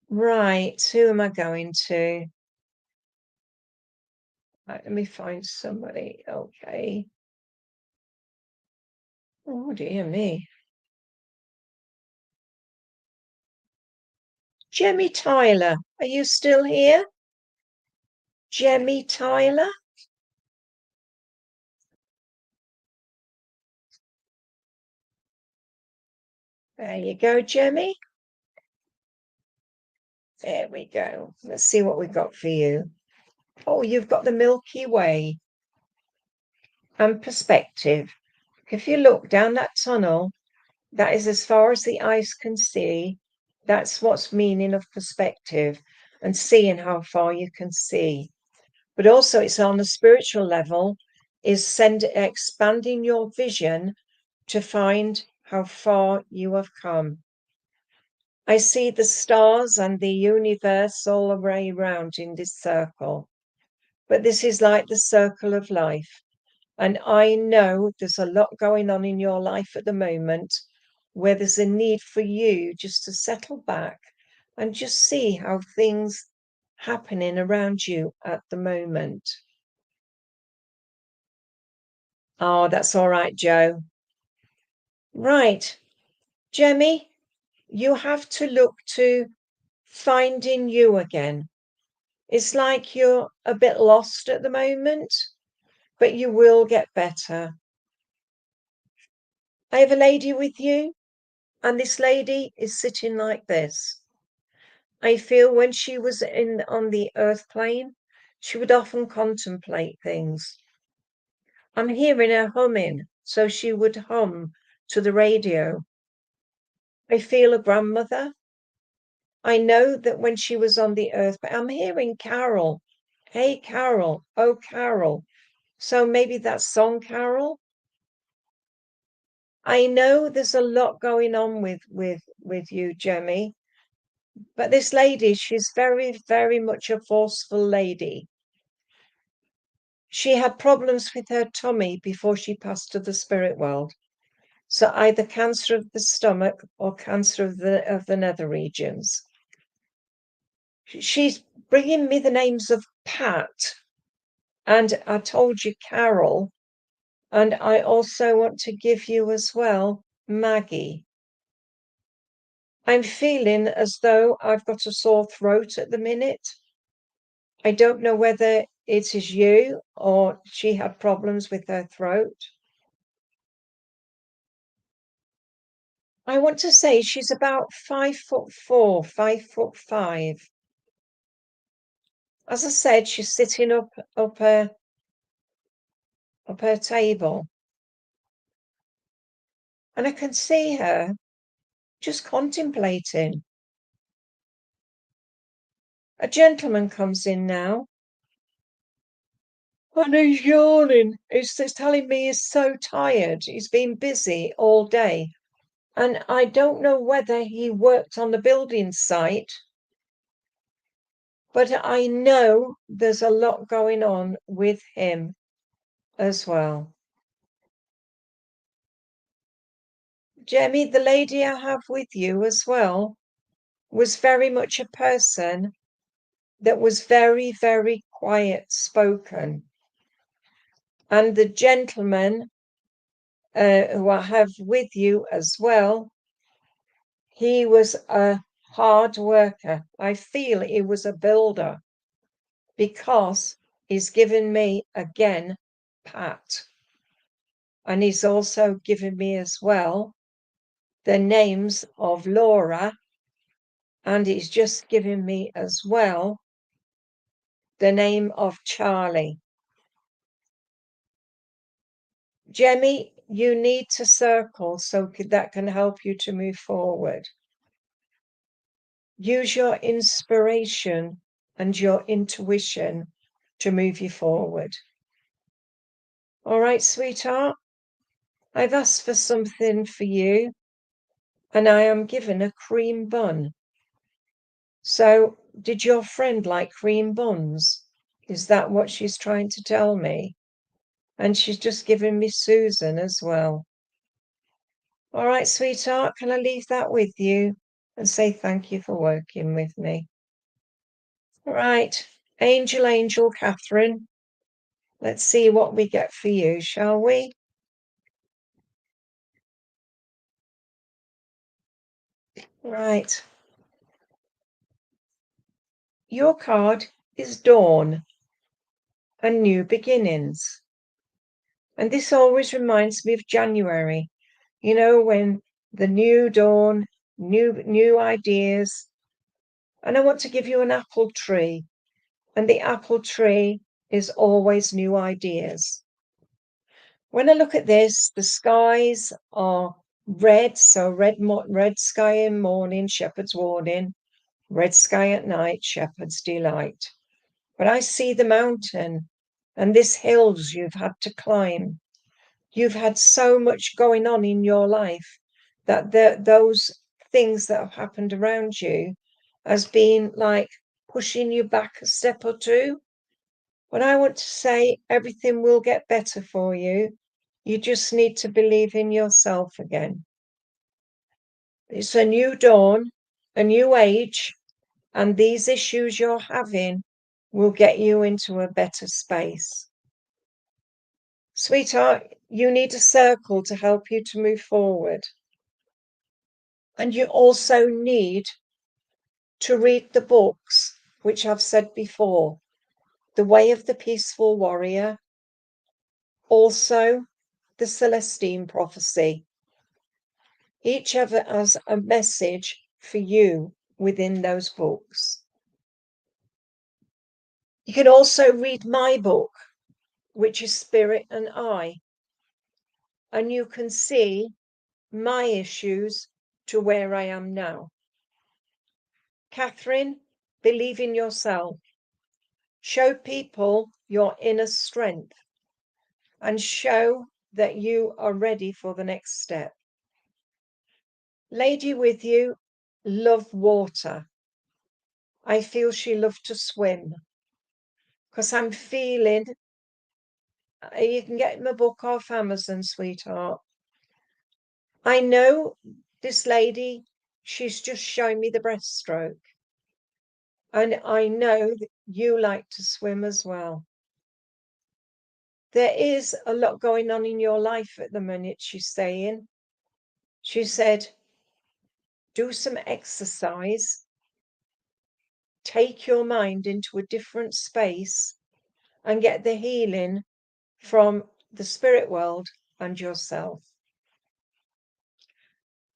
[SPEAKER 1] Right, who am I going to? Right, let me find somebody. Okay. Oh, dear me. Jemmy Tyler, are you still here? Jemmy Tyler? There you go, Jemmy. There we go. Let's see what we've got for you. Oh, you've got the Milky Way and perspective. If you look down that tunnel, that is as far as the eyes can see. That's what's meaning of perspective and seeing how far you can see. But also it's on the spiritual level, is expanding your vision to find how far you have come. I see the stars and the universe all the way around in this circle. But this is like the circle of life. And I know there's a lot going on in your life at the moment where there's a need for you just to settle back and just see how things happening around you at the moment. Oh, that's all right, Joe. Right, Jemmy, you have to look to finding you again. It's like you're a bit lost at the moment, but you will get better. I have a lady with you, and this lady is sitting like this. I feel when she was on the earth plane, she would often contemplate things. I'm hearing her humming, so she would hum to the radio. I feel a grandmother. I know that when she was on the earth, but I'm hearing Carol. Hey, Carol. Oh, Carol. So maybe that song, Carol. I know there's a lot going on with you, Jemmy. But this lady, she's very, very much a forceful lady. She had problems with her tummy before she passed to the spirit world. So either cancer of the stomach or cancer of the nether regions. She's bringing me the names of Pat, and I told you Carol, and I also want to give you as well Maggie. I'm feeling as though I've got a sore throat at the minute. I don't know whether it is you or she had problems with her throat. I want to say she's about 5'4", 5'5". As I said, she's sitting up her table, and I can see her just contemplating. A gentleman comes in now, and he's yawning. He's telling me he's so tired. He's been busy all day. And I don't know whether he worked on the building site, but I know there's a lot going on with him as well. Jemmy, the lady I have with you as well, was very much a person that was very, very quiet spoken. And the gentleman who I have with you as well, he was a hard worker. I feel he was a builder. because he's given me again Pat, and he's also given me as well the names of Laura, and he's just given me as well the name of Charlie. Jemmy, you need to circle so that can help you to move forward. Use your inspiration and your intuition to move you forward. All right, sweetheart, I've asked for something for you, and I am given a cream bun. So, did your friend like cream buns? Is that what she's trying to tell me? And she's just given me Susan as well. All right, sweetheart, can I leave that with you and say thank you for working with me? All right, Angel Catherine, let's see what we get for you, shall we? Right. Your card is Dawn and New Beginnings. And this always reminds me of January, you know, when the new dawn, new ideas. And I want to give you an apple tree. And the apple tree is always new ideas. When I look at this, the skies are red. So red sky in morning, shepherd's warning. Red sky at night, shepherd's delight. But I see the mountain and this hills you've had to climb. You've had so much going on in your life that those things that have happened around you has been like pushing you back a step or two. But I want to say everything will get better for you. You just need to believe in yourself again. It's a new dawn, a new age, and these issues you're having will get you into a better space. Sweetheart, you need a circle to help you to move forward. And you also need to read the books, which I've said before, The Way of the Peaceful Warrior, also the Celestine Prophecy. Each of it has a message for you within those books. You can also read my book, which is Spirit and I, and you can see my issues to where I am now. Catherine, believe in yourself. Show people your inner strength and show that you are ready for the next step. Lady with you, love water. I feel she loved to swim because I'm feeling, you can get my book off Amazon, sweetheart. I know this lady, she's just showing me the breaststroke. And I know that you like to swim as well. There is a lot going on in your life at the minute, she's saying. She said, do some exercise, take your mind into a different space and get the healing from the spirit world and yourself.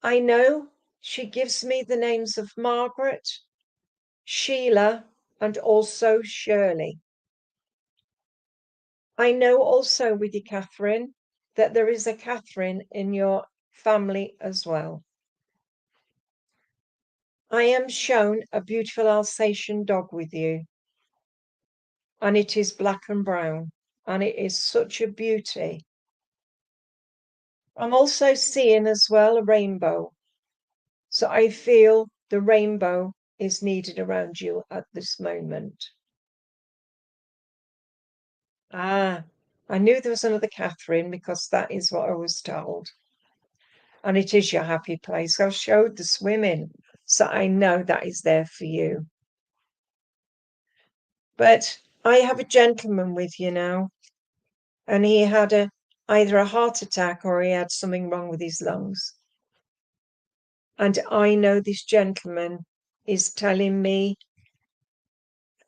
[SPEAKER 1] I know she gives me the names of Margaret, Sheila, and also Shirley. I know also with you, Catherine, that there is a Catherine in your family as well. I am shown a beautiful Alsatian dog with you, and it is black and brown, and it is such a beauty. I'm also seeing as well a rainbow. So I feel the rainbow is needed around you at this moment. Ah, I knew there was another Catherine because that is what I was told. And it is your happy place. I showed the swimming, so I know that is there for you. But I have a gentleman with you now, and he had either a heart attack or he had something wrong with his lungs. And I know this gentleman is telling me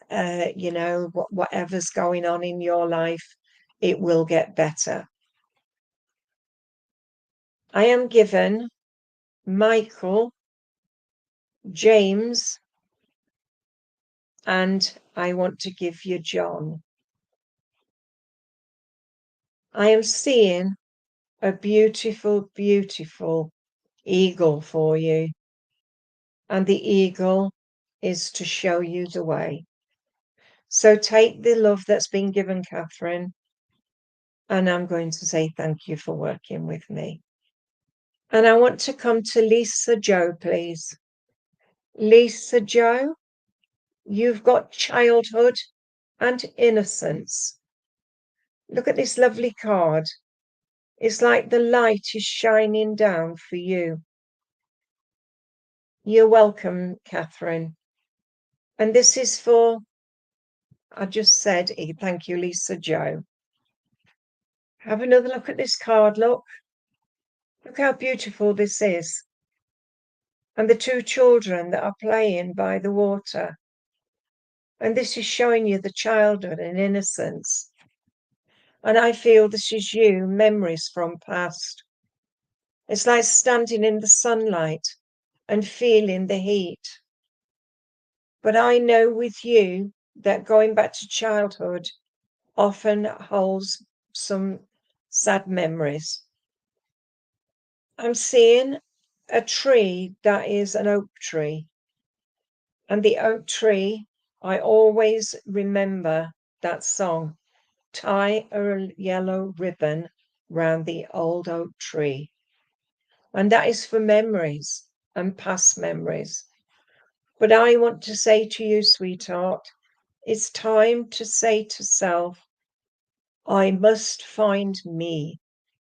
[SPEAKER 1] you know, whatever's going on in your life, it will get better. I am given Michael, James, and I want to give you John. I am seeing a beautiful, beautiful eagle for you. And the eagle is to show you the way. So take the love that's been given, Catherine, and I'm going to say thank you for working with me. And I want to come to Lisa Joe, please. Lisa Joe, you've got childhood and innocence. Look at this lovely card. It's like the light is shining down for you. You're welcome, Catherine. And this is for, I just said, thank you, Lisa Joe. Have another look at this card, look. Look how beautiful this is. And the two children that are playing by the water. And this is showing you the childhood and innocence. And I feel this is you, memories from past. It's like standing in the sunlight and feeling the heat. But I know with you that going back to childhood often holds some sad memories. I'm seeing a tree that is an oak tree. And the oak tree, I always remember that song, Tie a Yellow Ribbon Round the Old Oak Tree. And that is for memories and past memories. But I want to say to you, sweetheart, it's time to say to self, I must find me.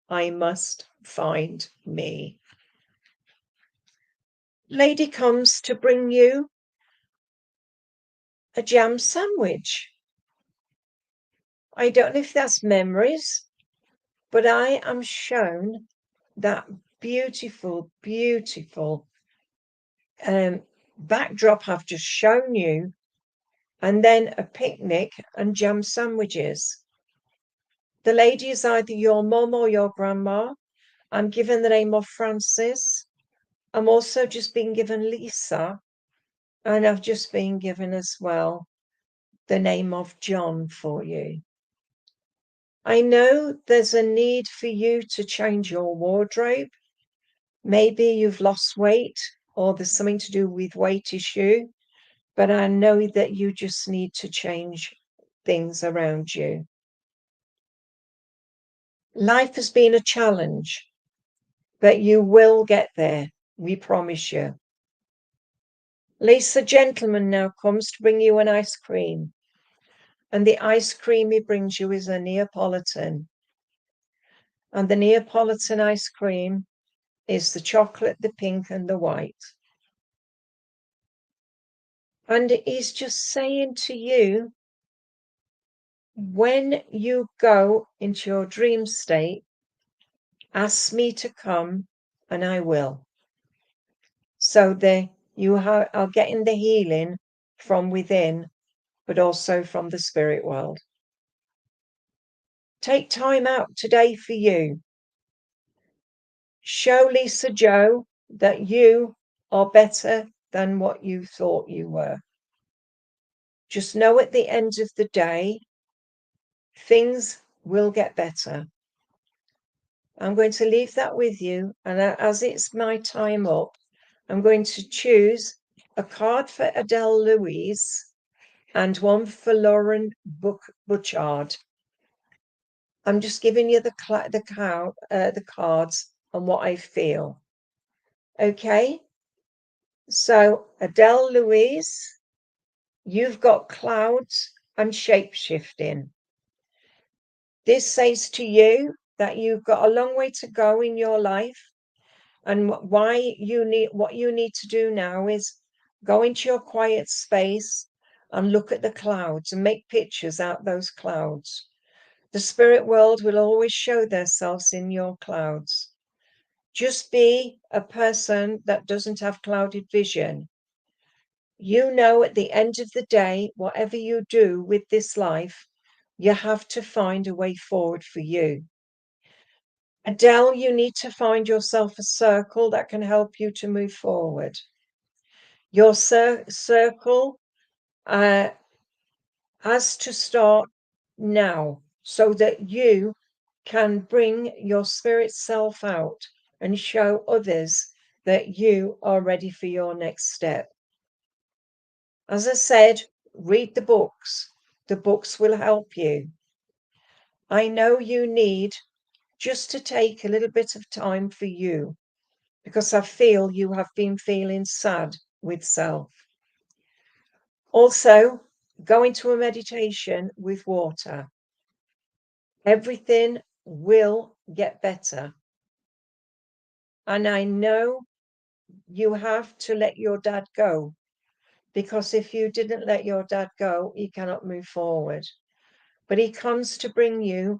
[SPEAKER 1] I must find me. Lady comes to bring you a jam sandwich. I don't know if that's memories, but I am shown that beautiful, beautiful backdrop I've just shown you, and then a picnic and jam sandwiches. The lady is either your mum or your grandma. I'm given the name of Frances. I'm also just being given Lisa, and I've just been given as well the name of John for you. I know there's a need for you to change your wardrobe. Maybe you've lost weight or there's something to do with weight issue, but I know that you just need to change things around you. Life has been a challenge, but you will get there. We promise you. Lisa Gentleman now comes to bring you an ice cream. And the ice cream he brings you is a Neapolitan. And the Neapolitan ice cream is the chocolate, the pink, and the white. And he's just saying to you, when you go into your dream state, ask me to come and I will. So you are getting the healing from within, but also from the spirit world. Take time out today for you. Show Lisa Joe that you are better than what you thought you were. Just know at the end of the day, things will get better. I'm going to leave that with you. And as it's my time up, I'm going to choose a card for Adele Louise and one for Lauren Butchard. I'm just giving you the cards and what I feel. Okay? So, Adele Louise, you've got clouds and shape-shifting. This says to you that you've got a long way to go in your life, and what you need to do now is go into your quiet space and look at the clouds and make pictures out those clouds. The spirit world will always show themselves in your clouds. Just be a person that doesn't have clouded vision. You know, at the end of the day, whatever you do with this life, you have to find a way forward for you. Adele, you need to find yourself a circle that can help you to move forward. Your circle has to start now so that you can bring your spirit self out and show others that you are ready for your next step. As I said, read the books. The books will help you. I know you need just to take a little bit of time for you, because I feel you have been feeling sad with self. Also, go into a meditation with water. Everything will get better. And I know you have to let your dad go, because if you didn't let your dad go, he cannot move forward. But he comes to bring you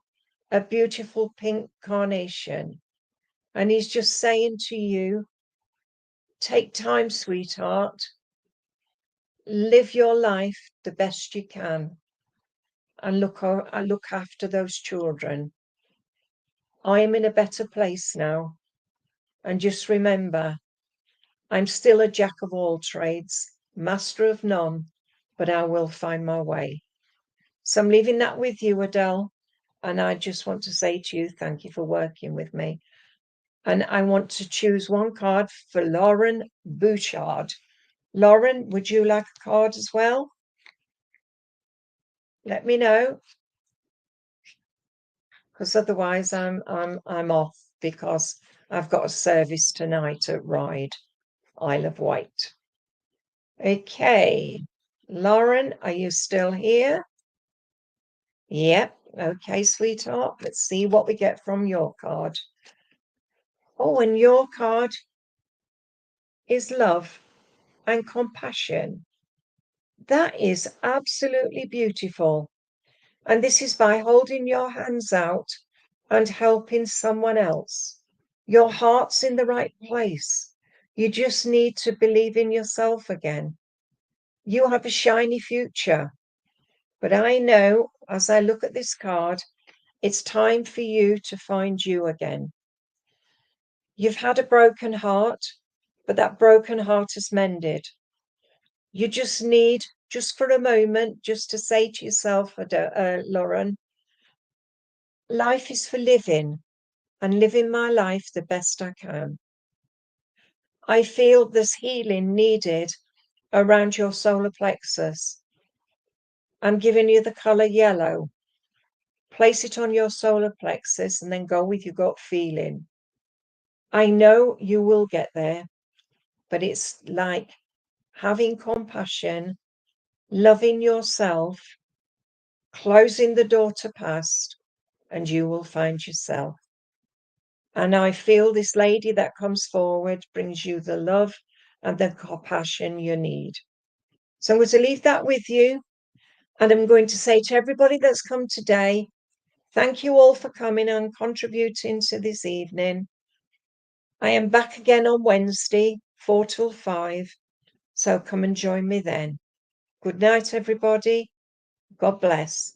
[SPEAKER 1] a beautiful pink carnation. And he's just saying to you, take time, sweetheart. Live your life the best you can. And look after those children. I am in a better place now. And just remember, I'm still a jack of all trades, master of none, but I will find my way. So I'm leaving that with you, Adele. And I just want to say to you, thank you for working with me. And I want to choose one card for Lauren Bouchard. Lauren, would you like a card as well? Let me know, because otherwise I'm off, because I've got a service tonight at Ryde, Isle of Wight. Okay, Lauren, are you still here? Yep. Okay, sweetheart. Let's see what we get from your card. Oh, and your card is love and compassion. That is absolutely beautiful. And this is by holding your hands out and helping someone else. Your heart's in the right place. You just need to believe in yourself again. You have a shiny future. But I know, as I look at this card, it's time for you to find you again. You've had a broken heart, but that broken heart is mended. You just need, just for a moment, just to say to yourself, Lauren, life is for living, and living my life the best I can. I feel there's healing needed around your solar plexus. I'm giving you the color yellow. Place it on your solar plexus and then go with your gut feeling. I know you will get there, but it's like having compassion, loving yourself, closing the door to past, and you will find yourself. And I feel this lady that comes forward brings you the love and the compassion you need. So I'm going to leave that with you. And I'm going to say to everybody that's come today, thank you all for coming and contributing to this evening. I am back again on Wednesday, 4 till 5. So come and join me then. Good night, everybody. God bless.